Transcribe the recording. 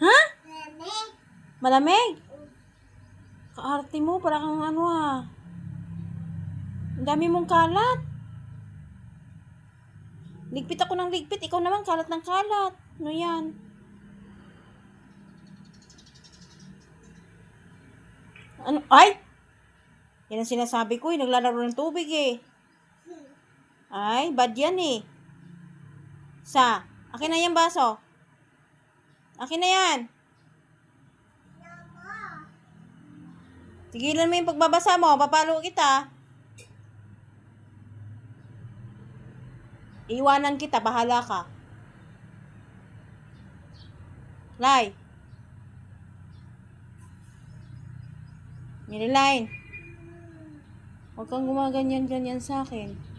Ha? Malamig? Kaarte mo, para kang ano ah. Ang dami mong kalat. Ligpit ako ng ligpit, ikaw naman kalat ng kalat. Ano yan? Ano? Ay! Yan ang sinasabi ko eh, naglalaro ng tubig eh. Ay, bad yan eh. Akin na yan baso. Akin na yan. Tigilan mo yung pagbabasa mo, papalo kita. Iwanan kita, bahala ka. Lai. Nililine. Huwag kang gumaganyan-ganyan sa akin.